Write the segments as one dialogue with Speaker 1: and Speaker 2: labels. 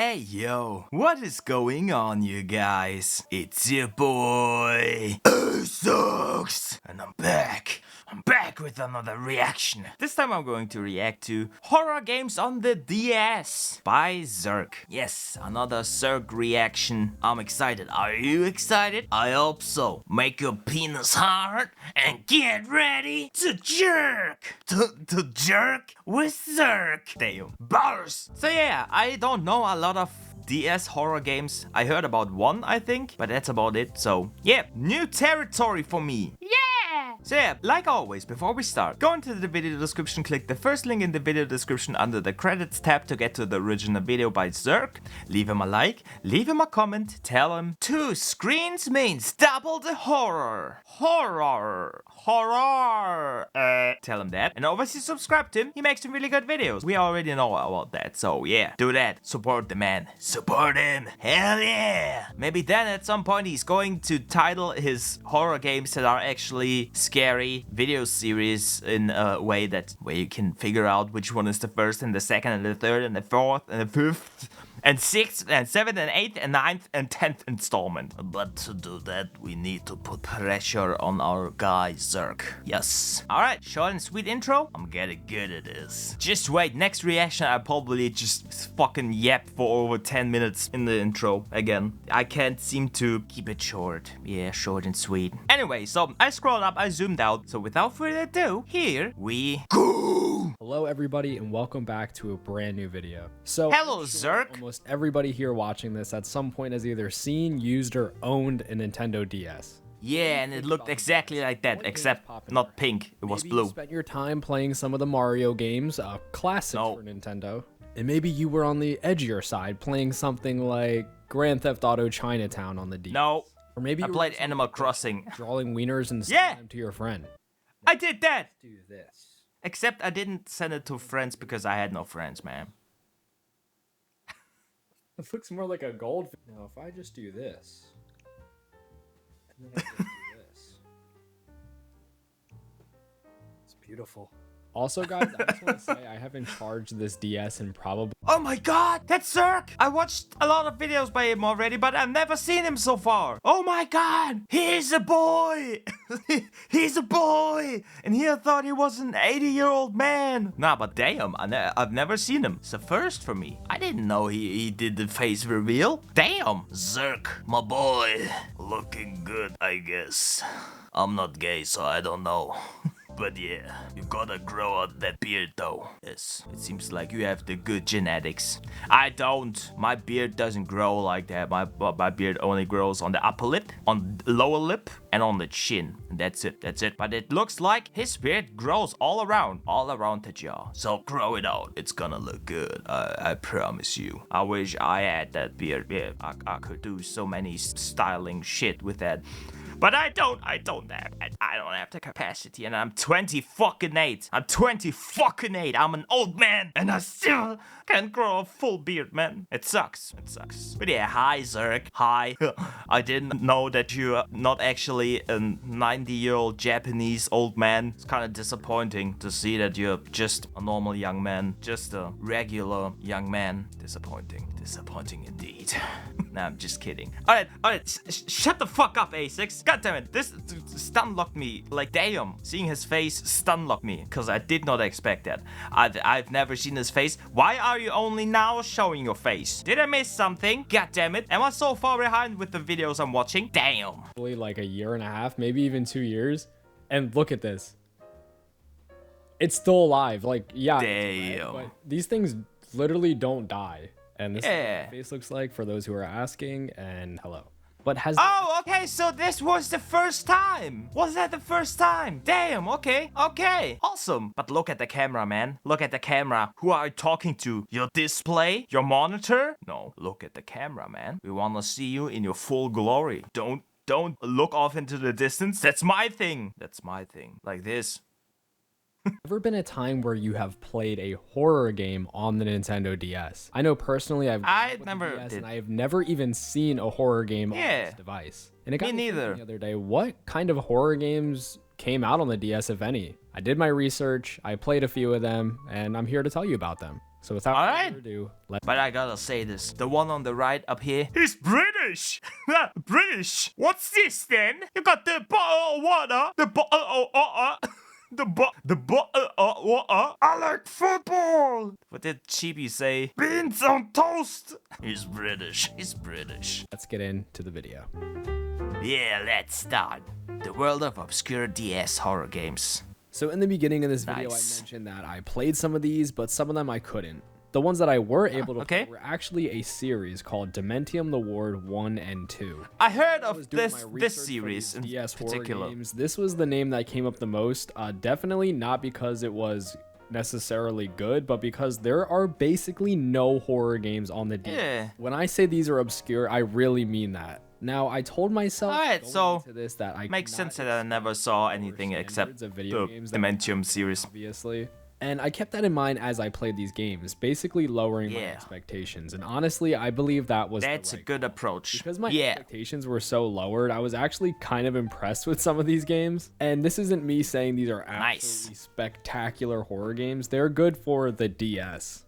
Speaker 1: Hey yo, what is going on, you guys? It's your boy Aceox, and I'm back. I'm back with another reaction. This time I'm going to react to horror games on the DS by Zerk. Yes, another Zerk reaction. I'm excited. Are you excited? I hope so. Make your penis hard and get ready to jerk. To jerk with Zerk. Damn. Bars. So yeah, I don't know a lot of DS horror games. I heard about one, I think, but that's about it. So yeah, new territory for me. Yeah! So yeah, like always, before we start, go into the video description, click the first link in the video description under the credits tab to get to the original video by Zerk. Leave him a like, leave him a comment, tell him 2 screens means double the horror. Tell him that, and obviously subscribe to him. He makes some really good videos. We already know about that, so yeah, do that. Support the man. Support him. Hell yeah. Maybe then at some point he's going to title his horror games that are actually scary video series in a way where you can figure out which one is the first and the second and the third and the fourth and the fifth and 6th and 7th and 8th and 9th and 10th installment. But to do that, we need to put pressure on our guy Zerk. Yes. Alright, short and sweet intro. I'm getting good at this. Just wait, next reaction I probably just fucking yap for over 10 minutes in the intro again. I can't seem to keep it short. Yeah, short and sweet. Anyway, so I scrolled up, I zoomed out. So without further ado, here we go.
Speaker 2: Hello everybody and welcome back to a brand new video. So
Speaker 1: hello Zerk.
Speaker 2: Almost everybody here watching this at some point has either seen, used, or owned a Nintendo DS.
Speaker 1: Yeah, and it looked exactly like that, except not pink, it was blue.
Speaker 2: You spent your time playing some of the Mario games, classics for Nintendo. And maybe you were on the edgier side playing something like Grand Theft Auto Chinatown on the DS.
Speaker 1: No.
Speaker 2: Or maybe
Speaker 1: I played Animal Crossing.
Speaker 2: Drawing wieners and sending them to your friend.
Speaker 1: I did that!
Speaker 2: Do this.
Speaker 1: Except I didn't send it to friends because I had no friends, man.
Speaker 2: It looks more like a goldfish. Now, if I just do this, and then I just do this, it's beautiful. Also, guys, I just want to say I haven't charged this DS in probably...
Speaker 1: Oh my god, that's Zerk! I watched a lot of videos by him already, but I've never seen him so far. Oh my god, he's a boy! He's a boy! And he thought he was an 80-year-old man. Nah, but damn, I've never seen him. It's a first for me. I didn't know he did the face reveal. Damn! Zerk, my boy. Looking good, I guess. I'm not gay, so I don't know. But yeah, you gotta grow out that beard though. Yes, it seems like you have the good genetics. I don't. My beard doesn't grow like that. My beard only grows on the upper lip, on the lower lip, and on the chin. And that's it. That's it. But it looks like his beard grows all around the jaw. So grow it out. It's gonna look good. I promise you. I wish I had that beard. Yeah, I could do so many styling shit with that. But I don't have the capacity, and I'm 28. I'm 28. I'm an old man, and I still can't grow a full beard, man. It sucks. But yeah, hi Zerk. Hi. I didn't know that you're not actually a 90-year-old Japanese old man. It's kind of disappointing to see that you're just a normal young man, just a regular young man. Disappointing indeed. Nah, I'm just kidding. Alright, shut the fuck up, Aceox. God damn it, this stun locked me. Like, damn, seeing his face stun locked me, because I did not expect that. I've never seen his face. Why are you only now showing your face? Did I miss something? God damn it. Am I so far behind with the videos I'm watching? Damn.
Speaker 2: Probably like a year and a half, maybe even 2 years. And look at this. It's still alive. Like, yeah.
Speaker 1: Damn.
Speaker 2: But these things literally don't die. And this is what
Speaker 1: Yeah.
Speaker 2: my face looks like for those who are asking, and hello. But has
Speaker 1: Oh, okay, so this was the first time. Was that the first time? Damn, okay. Awesome. But look at the camera, man. Look at the camera. Who are you talking to? Your display? Your monitor? No, look at the camera, man. We wanna see you in your full glory. Don't look off into the distance. That's my thing. Like this.
Speaker 2: ever been a time where you have played a horror game on the Nintendo DS? I know personally I
Speaker 1: never did.
Speaker 2: and I have never even seen a horror game on this device. And it got me thinking the other day, what kind of horror games came out on the DS, if any? I did my research, I played a few of them, and I'm here to tell you about them. So without
Speaker 1: Alright.
Speaker 2: further ado,
Speaker 1: But I gotta say this. The one on the right up here is British. British. What's this then? You got the bottle of water. The bottle of water. The bottle of water. I like football. What did Chibi say? Beans on toast. He's British. He's British.
Speaker 2: let's get into the video.
Speaker 1: Yeah, let's start. The world of obscure DS horror games.
Speaker 2: So in the beginning of this video,
Speaker 1: Nice.
Speaker 2: I mentioned that I played some of these, but some of them I couldn't. The ones that I were able to
Speaker 1: okay.
Speaker 2: play were actually a series called Dementium the Ward 1 and 2.
Speaker 1: I heard
Speaker 2: I was
Speaker 1: of
Speaker 2: doing
Speaker 1: this
Speaker 2: my research
Speaker 1: this
Speaker 2: for
Speaker 1: series
Speaker 2: these
Speaker 1: in
Speaker 2: DS horror
Speaker 1: particular.
Speaker 2: games. This was the name that came up the most. Definitely not because it was necessarily good, but because there are basically no horror games on the DS.
Speaker 1: Yeah.
Speaker 2: When I say these are obscure, I really mean that. Now, I told myself
Speaker 1: Alright,
Speaker 2: going
Speaker 1: so
Speaker 2: into this that I
Speaker 1: makes
Speaker 2: could
Speaker 1: sense
Speaker 2: not
Speaker 1: that I never saw anything
Speaker 2: standards
Speaker 1: except
Speaker 2: of video
Speaker 1: the
Speaker 2: games that
Speaker 1: Dementium series.
Speaker 2: obviously. And I kept that in mind as I played these games, basically lowering my
Speaker 1: Yeah.
Speaker 2: expectations. And honestly, I believe that was
Speaker 1: That's
Speaker 2: the
Speaker 1: a
Speaker 2: right
Speaker 1: good
Speaker 2: call.
Speaker 1: approach.
Speaker 2: Because my
Speaker 1: Yeah.
Speaker 2: expectations were so lowered, I was actually kind of impressed with some of these games. And this isn't me saying these are absolutely spectacular horror games. They're good for the DS.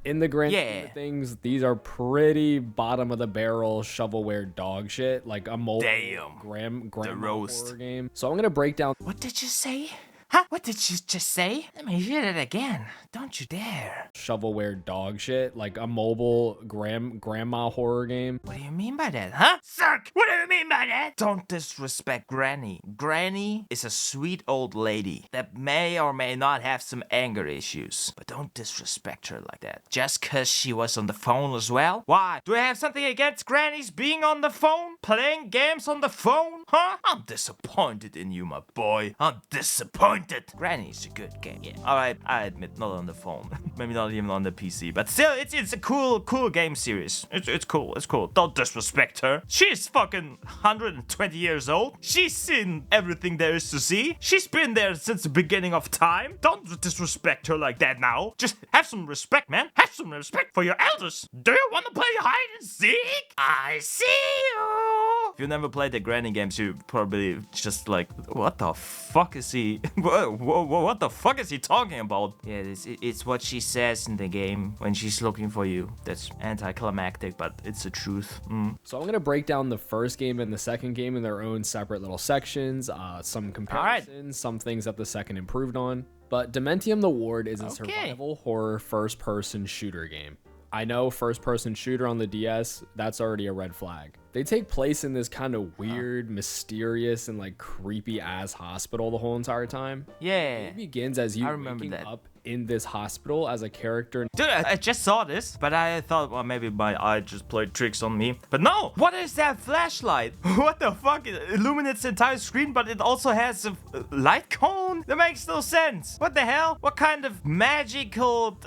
Speaker 2: In the grand scheme of things, these are pretty bottom of the barrel shovelware dog shit, like a mobile
Speaker 1: Damn.
Speaker 2: grandma
Speaker 1: roast.
Speaker 2: horror game. So I'm gonna break down.
Speaker 1: What did you say? Huh? What did you just say? Let me hear that again. Don't you dare.
Speaker 2: Shovelware dog shit, like a mobile grandma horror game.
Speaker 1: What do you mean by that, huh? Suck! What do you mean by that? Don't disrespect Granny. Granny is a sweet old lady that may or may not have some anger issues. But don't disrespect her like that. Just cause she was on the phone as well? Why? Do I have something against grannies being on the phone? Playing games on the phone? Huh? I'm disappointed in you, my boy. I'm disappointed. Granny's a good game. Yeah. Alright, I admit, not on the phone. Maybe not even on the PC. But still, it's a cool game series. It's cool. It's cool. Don't disrespect her. She's fucking 120 years old. She's seen everything there is to see. She's been there since the beginning of time. Don't disrespect her like that now. Just have some respect, man. Have some respect for your elders. Do you want to play hide and seek? I see you. If you never played the Granny games, you probably just like, what the fuck is he? What the fuck is he talking about? Yeah, it's what she says in the game when she's looking for you. That's anticlimactic, but it's the truth.
Speaker 2: So I'm gonna break down the first game and the second game in their own separate little sections, some comparisons, some things that the second improved on. But Dementium the Ward is a survival horror first-person shooter game. I know first-person shooter on the DS, that's already a red flag. They take place in this kind of weird, mysterious, and like creepy ass hospital the whole entire time.
Speaker 1: Yeah.
Speaker 2: It begins as you waking up in this hospital as a character.
Speaker 1: Dude, I just saw this, but I thought, well, maybe my eye just played tricks on me. But no! What is that flashlight? What the fuck? It illuminates the entire screen, but it also has a light cone? That makes no sense. What the hell? What kind of magical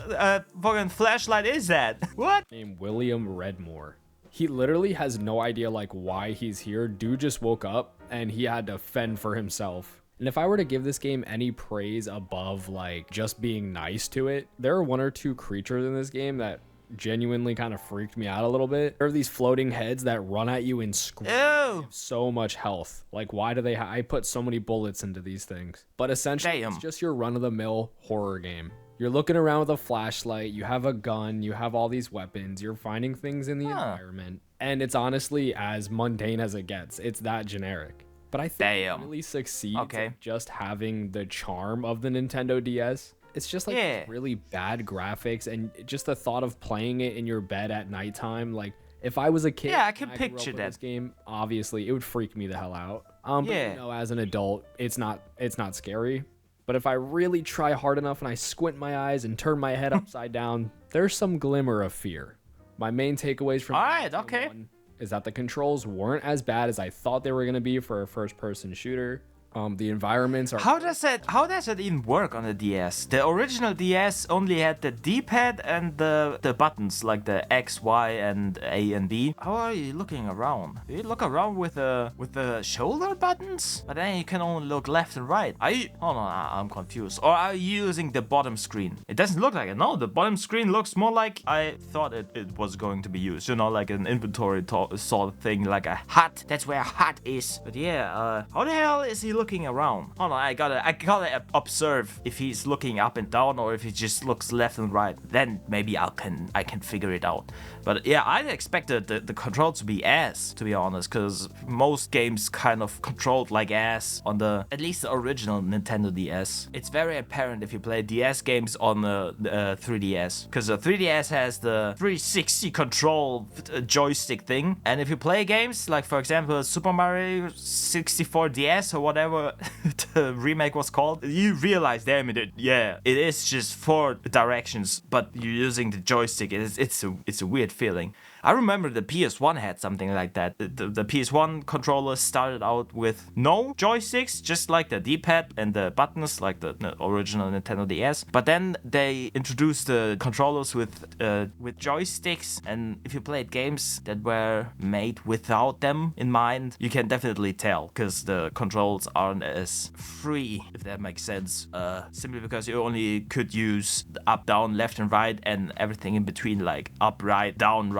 Speaker 1: fucking flashlight is that? What?
Speaker 2: Named William Redmore. He literally has no idea like why he's here. Dude just woke up and he had to fend for himself. And if I were to give this game any praise above like just being nice to it, there are one or two creatures in this game that genuinely kind of freaked me out a little bit. There are these floating heads that run at you and scream so much health. Like why do they I put so many bullets into these things. But essentially it's just your run-of-the-mill horror game. You're looking around with a flashlight, you have a gun, you have all these weapons, you're finding things in the environment, and it's honestly as mundane as it gets. It's that generic. But I think it really succeeds at just having the charm of the Nintendo DS. It's just like really bad graphics and just the thought of playing it in your bed at nighttime. Like if I was a kid,
Speaker 1: I can picture that.
Speaker 2: This game, obviously, it would freak me the hell out. But you know, as an adult, it's not scary. But if I really try hard enough and I squint my eyes and turn my head upside down, there's some glimmer of fear. My main takeaways from one is that the controls weren't as bad as I thought they were going to be for a first-person shooter. The environments are...
Speaker 1: How does it even work on the DS? The original DS only had the D-pad and the buttons like the X, Y, and A and B. How are you looking around? Do you look around with the shoulder buttons? But then you can only look left and right. Hold on, I'm confused. Or are you using the bottom screen? It doesn't look like it. No, the bottom screen looks more like I thought it was going to be used. You know, like an inventory sort of thing, like a hut. That's where a hut is. But yeah, how the hell is he looking around? Hold on, I gotta observe if he's looking up and down or if he just looks left and right. Then maybe I can figure it out. But yeah, I expected the control to be ass, to be honest, because most games kind of controlled like ass on at least the original Nintendo DS. It's very apparent if you play DS games on the 3DS, because the 3DS has the 360 control joystick thing, and if you play games like, for example, Super Mario 64 DS or whatever the remake was called, you realize, damn it, yeah, it is just 4 directions, but you're using the joystick. It's a weird feeling. I remember the PS1 had something like that. The PS1 controller started out with no joysticks, just like the D-pad and the buttons, like the original Nintendo DS. But then they introduced the controllers with joysticks, and if you played games that were made without them in mind, you can definitely tell, because the controls aren't as free, if that makes sense. Simply because you only could use the up, down, left, and right, and everything in between, like up, right, down,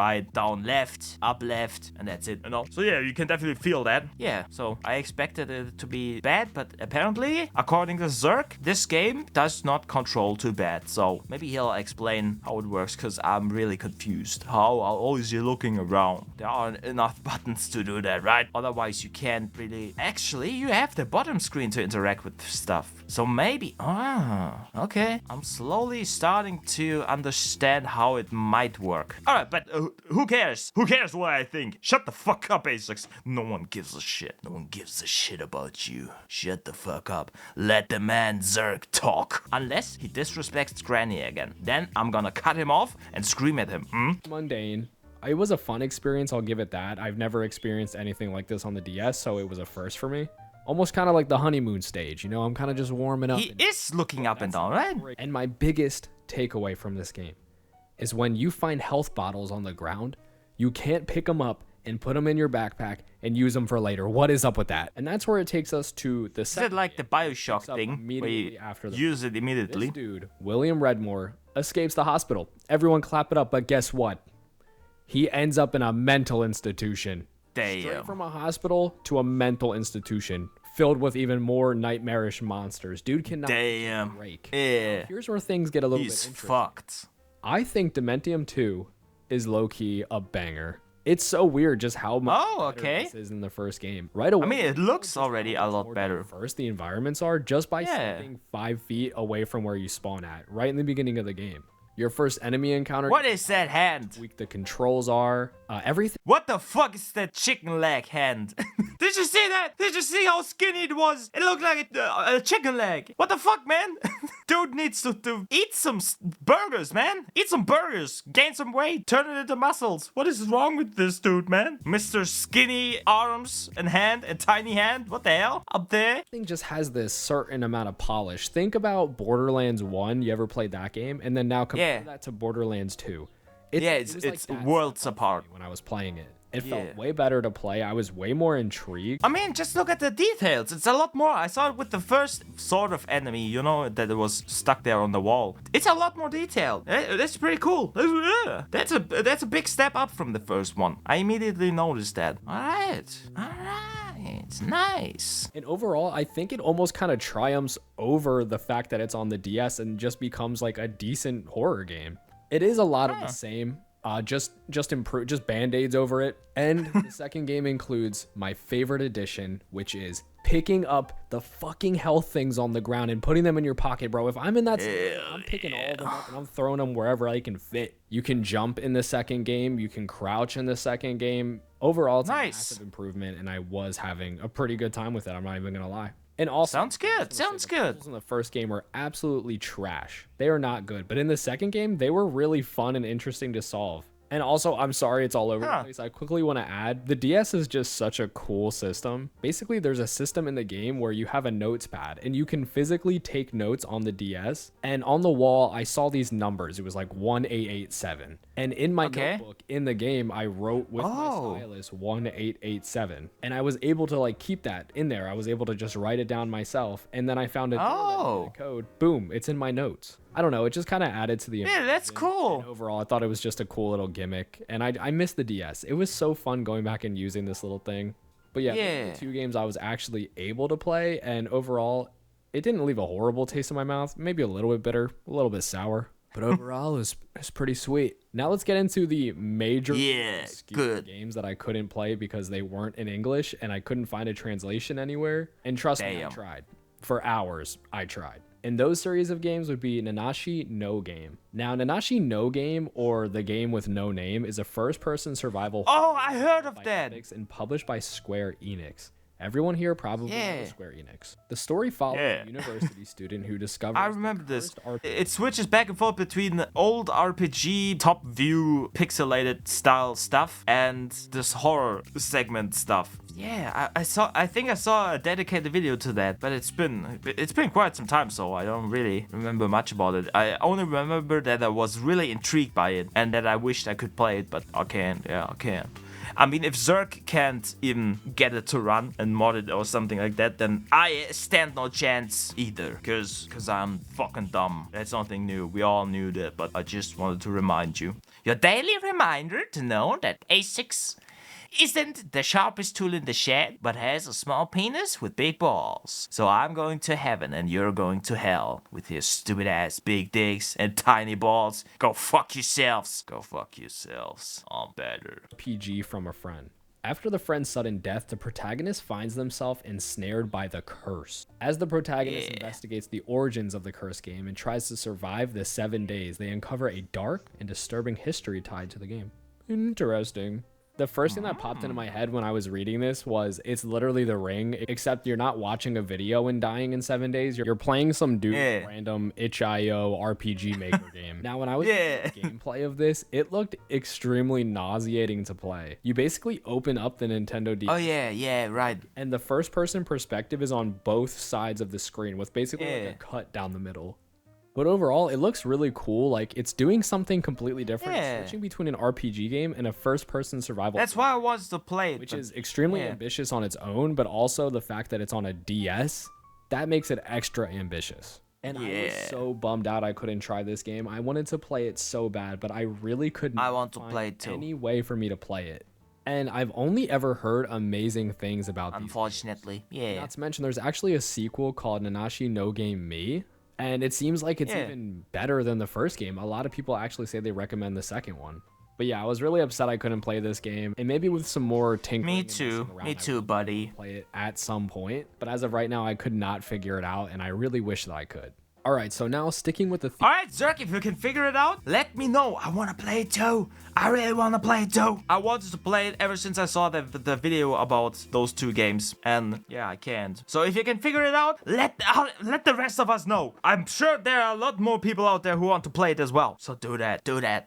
Speaker 1: left, up, left, and that's it, you know? So yeah, you can definitely feel that. Yeah, so I expected it to be bad, but apparently, according to Zerk, this game does not control too bad. So maybe he'll explain how it works, because I'm really confused. How are always you looking around? There aren't enough buttons to do that, right? Otherwise, you can't really... Actually, you have the bottom screen to interact with stuff. So maybe... okay. I'm slowly starting to understand how it might work. Alright, but who cares? Who cares what I think? Shut the fuck up, Aceox. No one gives a shit. No one gives a shit about you. Shut the fuck up. Let the man Zerk talk. Unless he disrespects Granny again. Then I'm gonna cut him off and scream at him.
Speaker 2: Mundane. It was a fun experience, I'll give it that. I've never experienced anything like this on the DS, so it was a first for me. Almost kind of like the honeymoon stage, you know? I'm kind of just warming up.
Speaker 1: He is looking up and down, right?
Speaker 2: And my biggest takeaway from this game is when you find health bottles on the ground, you can't pick them up and put them in your backpack and use them for later. What is up with that? And that's where it takes us to the second.
Speaker 1: Is it like the Bioshock thing, where you use it immediately?
Speaker 2: This dude, William Redmore, escapes the hospital. Everyone clap it up, but guess what? He ends up in a mental institution.
Speaker 1: Damn.
Speaker 2: Straight from a hospital to a mental institution filled with even more nightmarish monsters. Dude cannot break.
Speaker 1: Yeah.
Speaker 2: Here's where things get a little bit interesting.
Speaker 1: He's fucked.
Speaker 2: I think Dementium 2 is low-key a banger. It's so weird just how much better this is in the first game. Right away.
Speaker 1: I mean, it looks already a lot better.
Speaker 2: First, the environments are just by stepping 5 feet away from where you spawn at, right in the beginning of the game. Your first enemy encounter.
Speaker 1: What is that hand?
Speaker 2: Weak the controls are. Everything.
Speaker 1: What the fuck is that chicken leg hand? Did you see that? Did you see how skinny it was? It looked like a chicken leg. What the fuck, man? Dude needs to eat some burgers, man. Eat some burgers. Gain some weight. Turn it into muscles. What is wrong with this dude, man? Mr. Skinny arms and hand and tiny hand. What the hell? Up there?
Speaker 2: Thing just has this certain amount of polish. Think about Borderlands 1. You ever played that game? And then now compare that to Borderlands 2.
Speaker 1: It's like worlds apart.
Speaker 2: When I was playing it. It felt way better to play. I was way more intrigued.
Speaker 1: I mean, just look at the details. It's a lot more. I saw it with the first sort of enemy, you know, that it was stuck there on the wall. It's a lot more detailed. That's pretty cool. That's a big step up from the first one. I immediately noticed that. All right. It's nice.
Speaker 2: And overall, I think it almost kind of triumphs over the fact that it's on the DS and just becomes like a decent horror game. It is a lot of the same. Just band-aids over it. And the second game includes my favorite addition, which is picking up the fucking health things on the ground and putting them in your pocket, bro. If I'm in that I'm picking all of them up and I'm throwing them wherever I can fit. You can jump in the second game. You can crouch in the second game. Overall, it's a massive improvement, and I was having a pretty good time with it. I'm not even gonna lie. And also,
Speaker 1: sounds good. Sounds good.
Speaker 2: In the first game were absolutely trash. They are not good. But in the second game, they were really fun and interesting to solve. And also, I'm sorry it's all over the place. I quickly want to add, the DS is just such a cool system. Basically, there's a system in the game where you have a notes pad and you can physically take notes on the DS. And on the wall, I saw these numbers. It was like 1887. And in my notebook in the game, I wrote with my stylus 1887. And I was able to like keep that in there. I was able to just write it down myself. And then I found a code. Boom, it's in my notes. I don't know. It just kind of added to the
Speaker 1: that's cool.
Speaker 2: And overall, I thought it was just a cool little gimmick. And I missed the DS. It was so fun going back and using this little thing. But yeah, those are the 2 games I was actually able to play, and overall, it didn't leave a horrible taste in my mouth. Maybe a little bit bitter, a little bit sour. But overall, it's pretty sweet. Now let's get into the major obscure games that I couldn't play because they weren't in English and I couldn't find a translation anywhere. And trust me, I tried. For hours, I tried. And those series of games would be Nanashi No Game. Now, Nanashi No Game, or The Game with No Name, is a first-person survival.
Speaker 1: Oh, I heard of that.
Speaker 2: And published by Square Enix. Everyone here probably knows Square Enix. The story follows a university student who discovers.
Speaker 1: I remember this. It switches back and forth between the old RPG, top view, pixelated style stuff, and this horror segment stuff. Yeah, I think I saw a dedicated video to that, but it's been quite some time, so I don't really remember much about it. I only remember that I was really intrigued by it and that I wished I could play it, but I can't. Yeah, I can't. I mean, if Zerk can't even get it to run and mod it or something like that, then I stand no chance either. Cause I'm fucking dumb. That's nothing new. We all knew that, but I just wanted to remind you. Your daily reminder to know that AceoX isn't the sharpest tool in the shed, but has a small penis with big balls. So I'm going to heaven and you're going to hell with your stupid ass big dicks and tiny balls. Go fuck yourselves. Go fuck yourselves. I'm better.
Speaker 2: PG from a friend. After the friend's sudden death, the protagonist finds themselves ensnared by the curse. As the protagonist investigates the origins of the curse game and tries to survive the 7 days, they uncover a dark and disturbing history tied to the game. Interesting. The first thing that popped into my head when I was reading this was it's literally The Ring, except you're not watching a video and dying in 7 days. You're playing some dude random itch.io RPG maker game. Now, when I was playing the gameplay of this, it looked extremely nauseating to play. You basically open up the Nintendo DS.
Speaker 1: Oh, yeah, right.
Speaker 2: And the first person perspective is on both sides of the screen with basically like a cut down the middle. But overall, it looks really cool. Like, it's doing something completely different. It's switching between an RPG game and a first-person survival
Speaker 1: That's why I wanted to play it.
Speaker 2: Which is extremely ambitious on its own, but also the fact that it's on a DS, that makes it extra ambitious. And I was so bummed out I couldn't try this game. I wanted to play it so bad, but I really couldn't
Speaker 1: find
Speaker 2: any way for me to play it. And I've only ever heard amazing things about these
Speaker 1: Unfortunately,
Speaker 2: Not to mention, there's actually a sequel called Nanashi No Game Me. And it seems like it's even better than the first game. A lot of people actually say they recommend the second one. But yeah, I was really upset I couldn't play this game. And maybe with some more tinkering.
Speaker 1: Me too, buddy.
Speaker 2: Play it at some point. But as of right now, I could not figure it out. And I really wish that I could. All right, so now sticking with the theme.
Speaker 1: All right, Zerk, if you can figure it out, let me know. I want to play it too. I really want to play it too. I wanted to play it ever since I saw the video about those 2 games. And yeah, I can't. So if you can figure it out, let the rest of us know. I'm sure there are a lot more people out there who want to play it as well. So do that.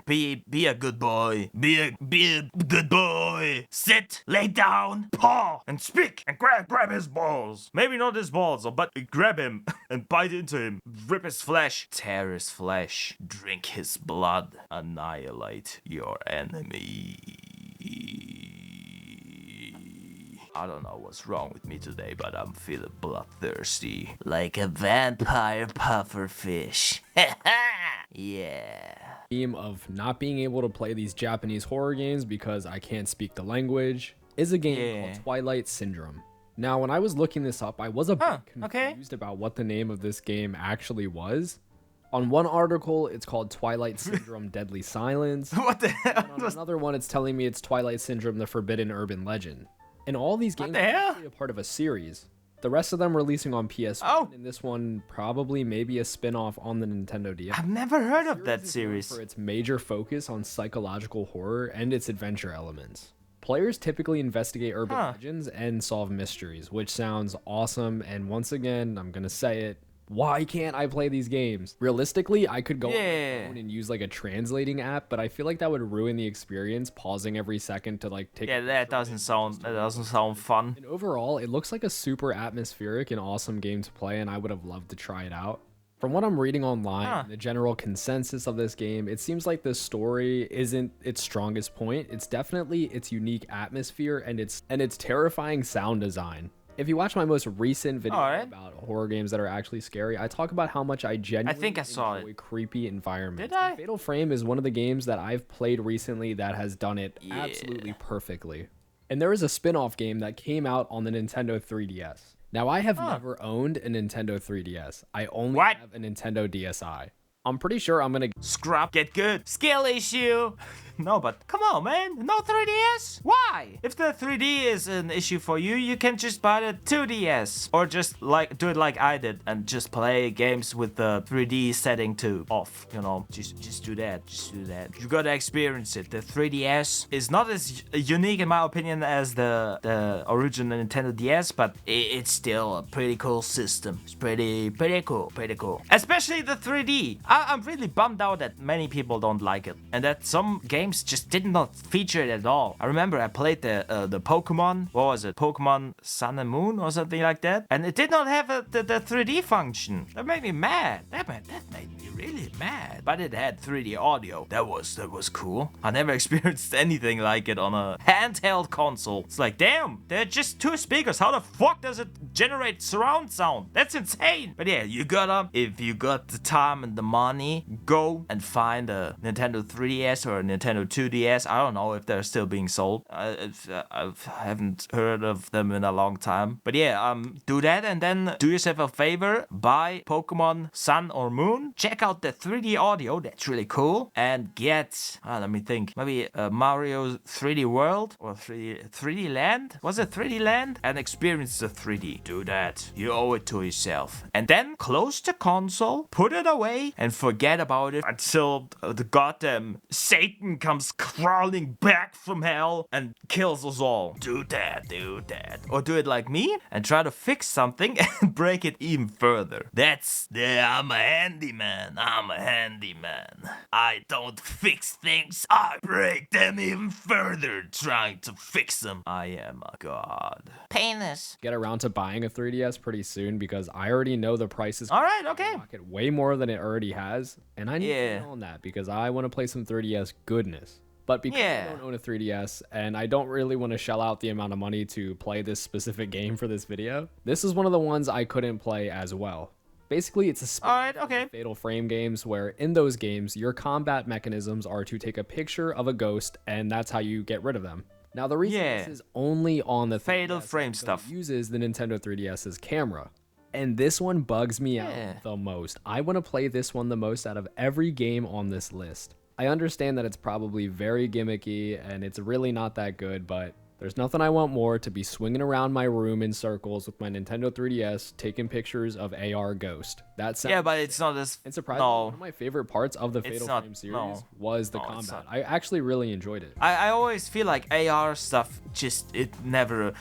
Speaker 1: Be a good boy. Be a good boy. Sit, lay down, paw, and speak. And grab his balls. Maybe not his balls, but grab him and bite into him. Rip his flesh, tear his flesh, drink his blood, annihilate your enemy. I don't know what's wrong with me today, but I'm feeling bloodthirsty. Like a vampire pufferfish. Yeah.
Speaker 2: Theme of not being able to play these Japanese horror games because I can't speak the language is a game called Twilight Syndrome. Now, when I was looking this up, I was a bit confused about what the name of this game actually was. On one article, it's called Twilight Syndrome Deadly Silence.
Speaker 1: What the hell?
Speaker 2: And on another one, it's telling me it's Twilight Syndrome The Forbidden Urban Legend. And all these games are actually a part of a series. The rest of them releasing on PS1, and this one probably maybe a spin-off on the Nintendo DS.
Speaker 1: I've never heard of that series.
Speaker 2: For its major focus on psychological horror and its adventure elements. Players typically investigate urban legends and solve mysteries, which sounds awesome. And once again, I'm gonna say it. Why can't I play these games? Realistically, I could go on my phone and use like a translating app, but I feel like that would ruin the experience, pausing every second to like take.
Speaker 1: Yeah, that doesn't sound fun.
Speaker 2: And overall, it looks like a super atmospheric and awesome game to play, and I would have loved to try it out. From what I'm reading online, the general consensus of this game, it seems like the story isn't its strongest point. It's definitely its unique atmosphere and its terrifying sound design. If you watch my most recent video about horror games that are actually scary, I talk about how much I genuinely enjoy creepy environments.
Speaker 1: Did I?
Speaker 2: Fatal Frame is one of the games that I've played recently that has done it absolutely perfectly. And there is a spin-off game that came out on the Nintendo 3DS. Now, I have never owned a Nintendo 3DS. I only have a Nintendo DSi. I'm pretty sure I'm gonna
Speaker 1: Scrap, get good. Skill issue. No, but come on, man. No 3DS? Why? If the 3D is an issue for you, you can just buy the 2DS. Or just like do it like I did and just play games with the 3D setting to off. You know, just do that. Just do that. You gotta experience it. The 3DS is not as unique in my opinion as the original Nintendo DS, but it's still a pretty cool system. It's pretty cool. Pretty cool. Especially the 3D. I'm really bummed out that many people don't like it. And that some games just did not feature it at all. I remember I played the Pokemon, what was it? Pokemon Sun and Moon or something like that. And it did not have the 3D function. That made me mad. That made me really mad. But it had 3D audio. That was cool. I never experienced anything like it on a handheld console. It's like, damn, they're just 2 speakers. How the fuck does it generate surround sound? That's insane. But yeah, you gotta, if you got the time and the money, go and find a Nintendo 3DS or a Nintendo 2DS. I don't know if they're still being sold. I haven't heard of them in a long time. But yeah, do that and then do yourself a favor. Buy Pokemon Sun or Moon. Check out the 3D audio. That's really cool. And get, let me think. Maybe Mario 3D World or 3D Land? Was it 3D Land? And experience the 3D. Do that. You owe it to yourself. And then close the console, put it away, and forget about it until the goddamn Satan comes crawling back from hell and kills us all. Do that. Or do it like me and try to fix something and break it even further. I'm a handyman. I don't fix things. I break them even further trying to fix them. I am a god. Penis.
Speaker 2: get around to buying a 3DS pretty soon because I already know the price is
Speaker 1: Alright, okay.
Speaker 2: rocket way more than it already has. And I need to know on that because I want to play some 3DS goodness. But because I don't own a 3DS and I don't really want to shell out the amount of money to play this specific game for this video, this is one of the ones I couldn't play as well. Basically, it's a spin-off of Fatal Frame games where in those games, your combat mechanisms are to take a picture of a ghost and that's how you get rid of them. Now, the reason this is only on the
Speaker 1: Fatal Frame stuff
Speaker 2: uses the Nintendo 3DS's camera. And this one bugs me out the most. I want to play this one the most out of every game on this list. I understand that it's probably very gimmicky and it's really not that good, but there's nothing I want more to be swinging around my room in circles with my Nintendo 3DS taking pictures of AR Ghost. That sounds
Speaker 1: but it's not as...
Speaker 2: And surprisingly, one of my favorite parts of the Fatal Frame series was the combat. I actually really enjoyed it.
Speaker 1: I always feel like AR stuff it never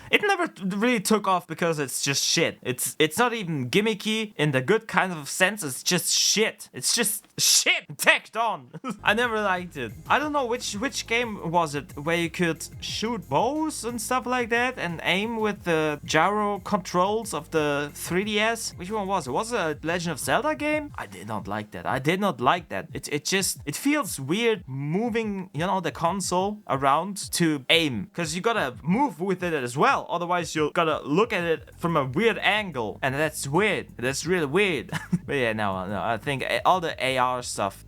Speaker 1: really took off because it's just shit. It's not even gimmicky in the good kind of sense. It's just shit. It's just shit tacked on. I never liked it. I don't know which game was it where you could shoot bows and stuff like that and aim with the gyro controls of the 3DS. Which one was it? Was it a Legend of Zelda game? I did not like that. It feels weird moving, the console around to aim because you gotta move with it as well. Otherwise, you gotta look at it from a weird angle, and that's weird. That's really weird. But yeah, no. I think all the AR stuff.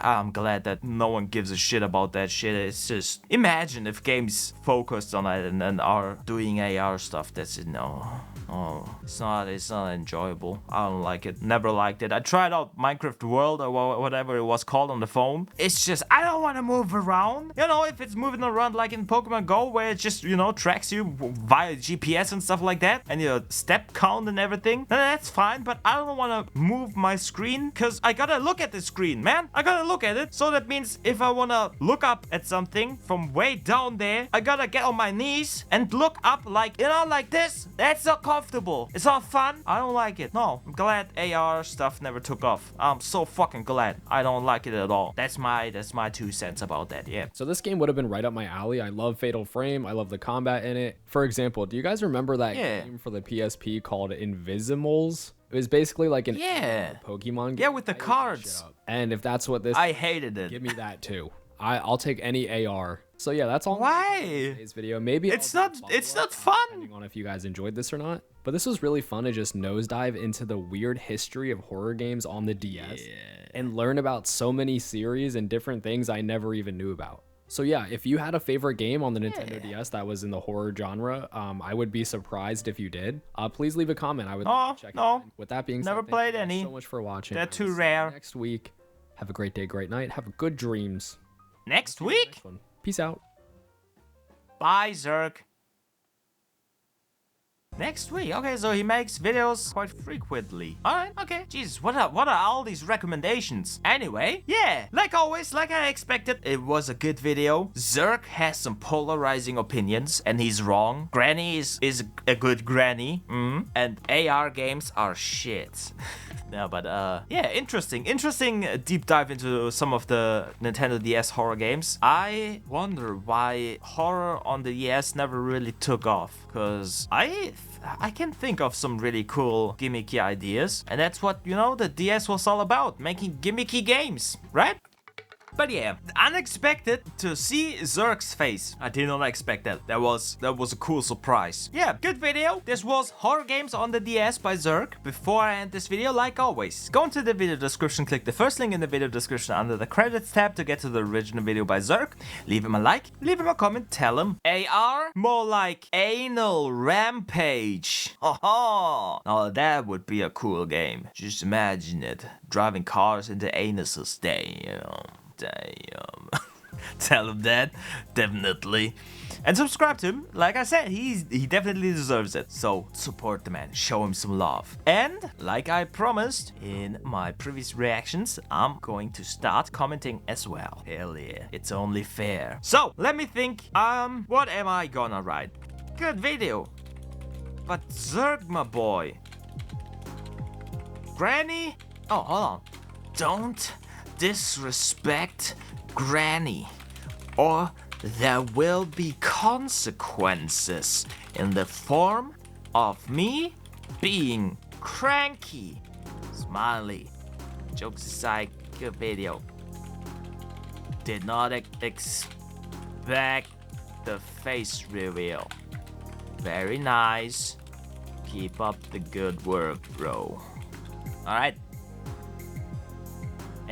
Speaker 1: I'm glad that no one gives a shit about that shit. It's just imagine if games focused on it and are doing AR stuff. That's it. No. Oh, it's not enjoyable. I don't like it. Never liked it. I tried out Minecraft World or whatever it was called on the phone. It's just, I don't want to move around. If it's moving around like in Pokemon Go where it just, tracks you via GPS and stuff like that and your step count and everything, then that's fine. But I don't want to move my screen because I gotta look at the screen, man. I gotta look at it. So that means if I want to look up at something from way down there, I gotta get on my knees and look up like this. That's not comfortable. It's all fun. I don't like it. No, I'm glad AR stuff never took off. I'm so fucking glad. I don't like it at all. That's my 2 cents about that. Yeah.
Speaker 2: So this game would have been right up my alley. I love Fatal Frame. I love the combat in it. For example, do you guys remember that game for the PSP called Invisimals? It was basically like an Pokemon game.
Speaker 1: Yeah, with the cards.
Speaker 2: And if that's what this
Speaker 1: I hated it.
Speaker 2: Give me that too. I'll take any AR. So yeah, that's all.
Speaker 1: Why?
Speaker 2: Today's video. Maybe
Speaker 1: it's not fun.
Speaker 2: Depending on if you guys enjoyed this or not. But this was really fun to just nosedive into the weird history of horror games on the DS and learn about so many series and different things I never even knew about. So yeah, if you had a favorite game on the Nintendo DS that was in the horror genre, I would be surprised if you did. Please leave a comment. I would love to check it out. With that being said,
Speaker 1: never played
Speaker 2: thank you
Speaker 1: any.
Speaker 2: so much for watching.
Speaker 1: They're too rare.
Speaker 2: Next week, have a great day, great night. Have good dreams.
Speaker 1: Next week?
Speaker 2: Peace out.
Speaker 1: Bye, Zerk. Next week. Okay, so he makes videos quite frequently. Alright, okay. Jesus, what are all these recommendations? Anyway, yeah, like always, like I expected, it was a good video. Zerk has some polarizing opinions, and he's wrong. Granny is a good granny. And AR games are shit. No, but yeah, interesting deep dive into some of the Nintendo DS horror games. I wonder why horror on the DS never really took off, because I can think of some really cool gimmicky ideas, and that's what, you know, the DS was all about, making gimmicky games, right? But yeah, unexpected to see Zerk's face. I did not expect that. That was a cool surprise. Yeah, good video. This was Horror Games on the DS by Zerk. Before I end this video, like always, go into the video description, click the first link in the video description under the credits tab to get to the original video by Zerk. Leave him a like, leave him a comment, tell him AR, more like anal rampage. Haha. Now that would be a cool game. Just imagine it, driving cars into anuses. Damn. Tell him that, definitely. And subscribe to him. Like I said, he definitely deserves it. So support the man, show him some love. And like I promised in my previous reactions, I'm going to start commenting as well. Hell yeah, it's only fair. So let me think. What am I gonna write? Good video. But Zerk, my boy. Granny? Oh, hold on. Don't disrespect Granny, or there will be consequences in the form of me being cranky. Smiley. Jokes aside, good video. Did not expect the face reveal. Very nice. Keep up the good work, bro. Alright.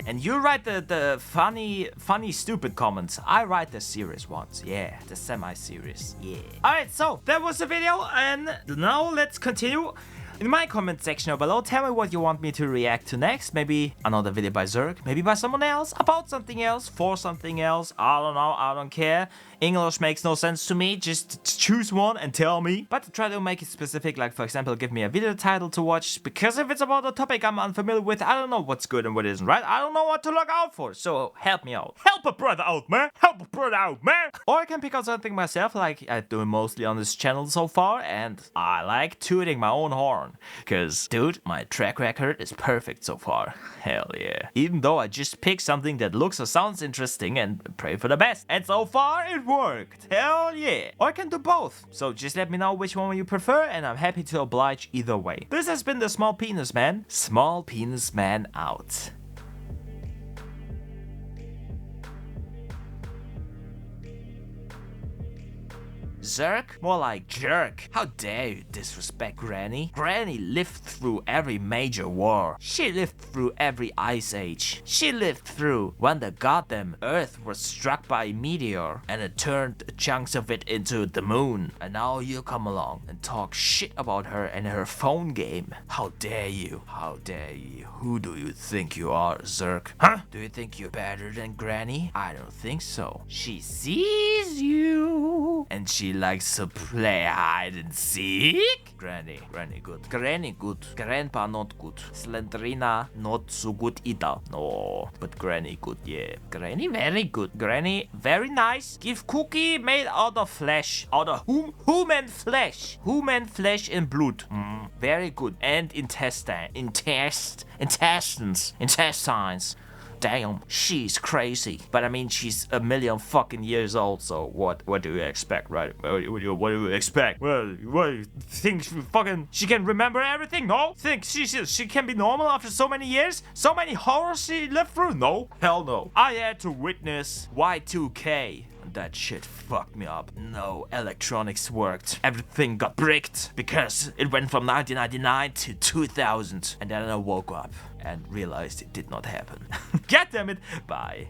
Speaker 1: And you write the funny, stupid comments. I write the serious ones. Yeah, the semi-serious. Yeah. Alright, so that was the video, and now let's continue. In my comment section below, tell me what you want me to react to next. Maybe another video by Zerk, maybe by someone else, about something else, for something else. I don't know, I don't care. English makes no sense to me, just choose one and tell me. But try to make it specific, like for example, give me a video title to watch, because if it's about a topic I'm unfamiliar with, I don't know what's good and what isn't, right? I don't know what to look out for, so help me out. Help a brother out, man! Help a brother out, man! Or I can pick out something myself, like I do mostly on this channel so far, and I like tooting my own horn. Cause, dude, my track record is perfect so far. Hell yeah. Even though I just pick something that looks or sounds interesting and pray for the best. And so far, it worked. Hell yeah. Or I can do both. So just let me know which one you prefer, and I'm happy to oblige either way. This has been the Small Penis Man. Small Penis Man out. Zerk? More like jerk. How dare you disrespect Granny? Granny lived through every major war. She lived through every ice age. She lived through when the goddamn Earth was struck by a meteor and it turned chunks of it into the moon. And now you come along and talk shit about her and her phone game. How dare you? How dare you? Who do you think you are, Zerk? Huh? Do you think you're better than Granny? I don't think so. She sees you and she likes to play hide and seek. Granny good. Granny good. Grandpa not good. Slendrina not so good either. No, but Granny good, yeah. Granny very good. Granny very nice. Give cookie made out of flesh. Out of human flesh. Human flesh and blood. Very good. And intestines. Damn, she's crazy. But I mean, she's a million fucking years old, so what do you expect, right? What do you expect? Well, what, you think she can remember everything? No? Think she can be normal after so many years? So many horrors she lived through? No? Hell no. I had to witness Y2K. That shit fucked me up. No electronics worked. Everything got bricked because it went from 1999 to 2000. And then I woke up and realized it did not happen. God damn it. Bye.